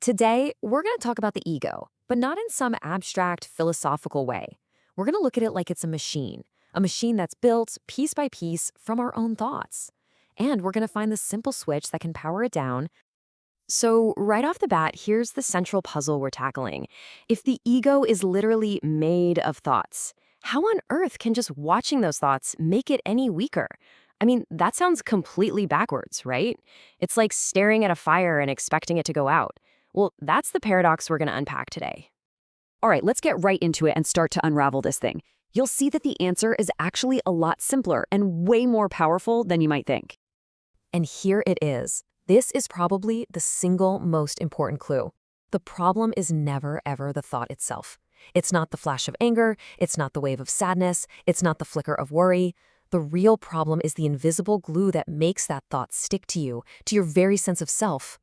Today, we're going to talk about the ego, but not in some abstract philosophical way. We're going to look at it like it's a machine that's built piece by piece from our own thoughts. And we're going to find the simple switch that can power it down. So, right off the bat, here's the central puzzle we're tackling. If the ego is literally made of thoughts, how on earth can just watching those thoughts make it any weaker? I mean, that sounds completely backwards, right? It's like staring at a fire and expecting it to go out. Well, that's the paradox we're going to unpack today. All right, let's get right into it and start to unravel this thing. You'll see that the answer is actually a lot simpler and way more powerful than you might think. And here it is. This is probably the single most important clue. The problem is never, ever the thought itself. It's not the flash of anger. It's not the wave of sadness. It's not the flicker of worry. The real problem is the invisible glue that makes that thought stick to you, to your very sense of self.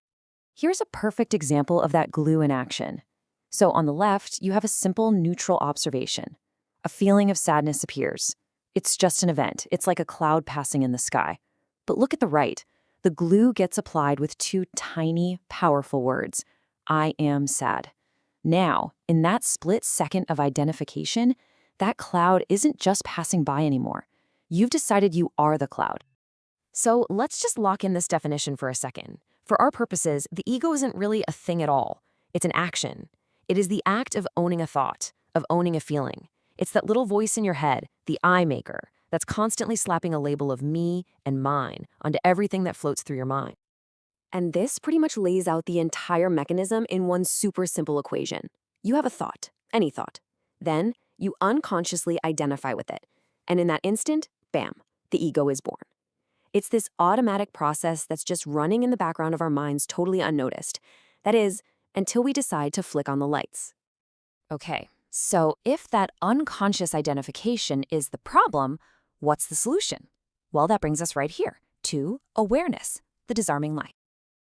Here's a perfect example of that glue in action. So on the left, you have a simple neutral observation. A feeling of sadness appears. It's just an event. It's like a cloud passing in the sky. But look at the right. The glue gets applied with two tiny, powerful words. I am sad. Now, in that split second of identification, that cloud isn't just passing by anymore. You've decided you are the cloud. So let's just lock in this definition for a second. For our purposes, the ego isn't really a thing at all. It's an action. It is the act of owning a thought, of owning a feeling. It's that little voice in your head, the I maker, that's constantly slapping a label of me and mine onto everything that floats through your mind. And this pretty much lays out the entire mechanism in one super simple equation. You have a thought, any thought. Then you unconsciously identify with it. And in that instant, bam, the ego is born. It's this automatic process that's just running in the background of our minds totally unnoticed. That is, until we decide to flick on the lights. Okay, so if that unconscious identification is the problem, what's the solution? Well, that brings us right here to awareness, the disarming light.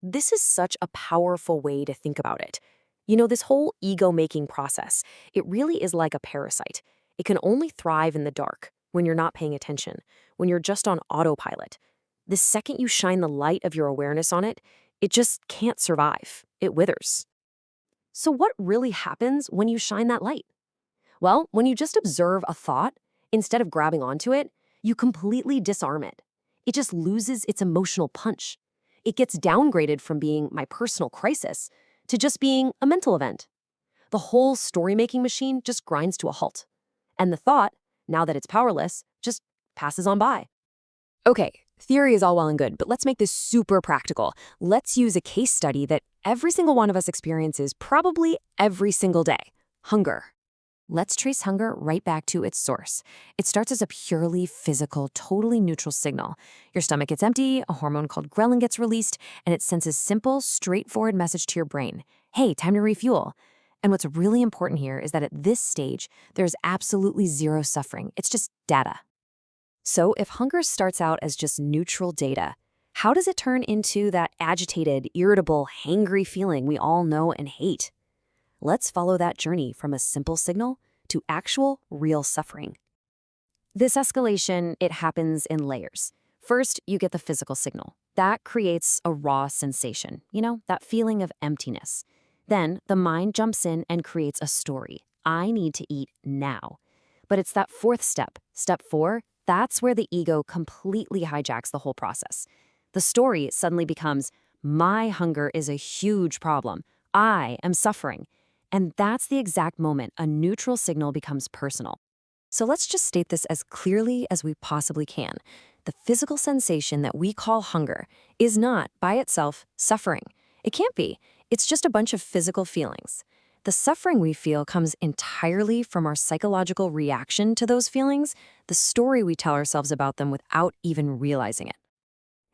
This is such a powerful way to think about it. You know, this whole ego-making process, it really is like a parasite. It can only thrive in the dark, when you're not paying attention, when you're just on autopilot. The second you shine the light of your awareness on it, it just can't survive. It withers. So what really happens when you shine that light? Well, when you just observe a thought, instead of grabbing onto it, you completely disarm it. It just loses its emotional punch. It gets downgraded from being my personal crisis to just being a mental event. The whole story-making machine just grinds to a halt. And the thought, now that it's powerless, just passes on by. Okay, theory is all well and good, but let's make this super practical. Let's use a case study that every single one of us experiences probably every single day. Hunger. Let's trace hunger right back to its source. It starts as a purely physical, totally neutral signal. Your stomach gets empty, a hormone called ghrelin gets released, and it sends a simple, straightforward message to your brain. Hey, time to refuel. And what's really important here is that at this stage, there's absolutely zero suffering. It's just data. So if hunger starts out as just neutral data, how does it turn into that agitated, irritable, hangry feeling we all know and hate? Let's follow that journey from a simple signal to actual, real suffering. This escalation, it happens in layers. First, you get the physical signal. That creates a raw sensation, that feeling of emptiness. Then the mind jumps in and creates a story. I need to eat now. But it's that fourth step, step 4, that's where the ego completely hijacks the whole process. The story suddenly becomes, my hunger is a huge problem. I am suffering. And that's the exact moment a neutral signal becomes personal. So let's just state this as clearly as we possibly can. The physical sensation that we call hunger is not, by itself, suffering. It can't be. It's just a bunch of physical feelings. The suffering we feel comes entirely from our psychological reaction to those feelings, the story we tell ourselves about them without even realizing it.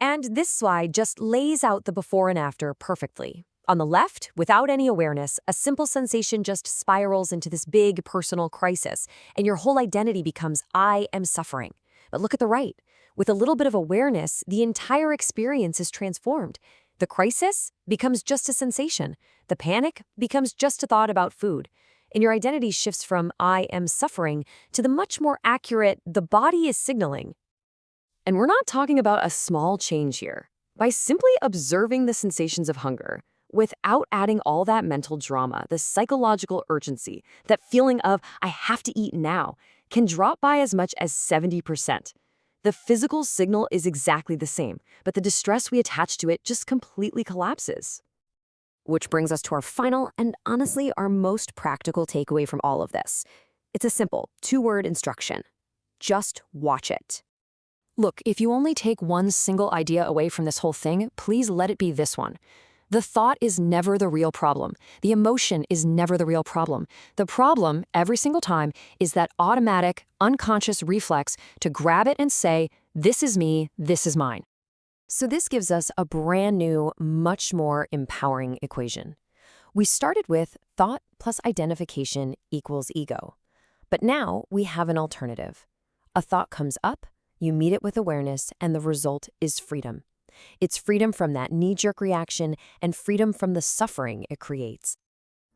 And this slide just lays out the before and after perfectly. On the left, without any awareness, a simple sensation just spirals into this big personal crisis, and your whole identity becomes, I am suffering. But look at the right. With a little bit of awareness, the entire experience is transformed. The crisis becomes just a sensation. The panic becomes just a thought about food. And your identity shifts from I am suffering to the much more accurate the body is signaling. And we're not talking about a small change here. By simply observing the sensations of hunger, without adding all that mental drama, the psychological urgency, that feeling of, I have to eat now, can drop by as much as 70%. The physical signal is exactly the same, but the distress we attach to it just completely collapses. Which brings us to our final and honestly our most practical takeaway from all of this. It's a simple 2-word instruction. Just watch it. Look, if you only take one single idea away from this whole thing, please let it be this one. The thought is never the real problem. The emotion is never the real problem. The problem, every single time, is that automatic, unconscious reflex to grab it and say, this is me, this is mine. So this gives us a brand new, much more empowering equation. We started with thought plus identification equals ego. But now we have an alternative. A thought comes up, you meet it with awareness, and the result is freedom. It's freedom from that knee-jerk reaction and freedom from the suffering it creates.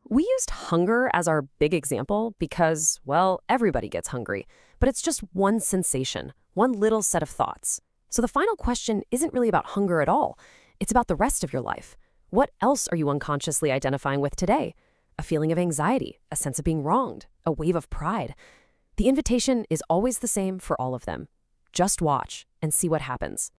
We used hunger as our big example because, well, everybody gets hungry, but it's just one sensation, one little set of thoughts. So the final question isn't really about hunger at all. It's about the rest of your life. What else are you unconsciously identifying with today? A feeling of anxiety, a sense of being wronged, a wave of pride. The invitation is always the same for all of them. Just watch and see what happens.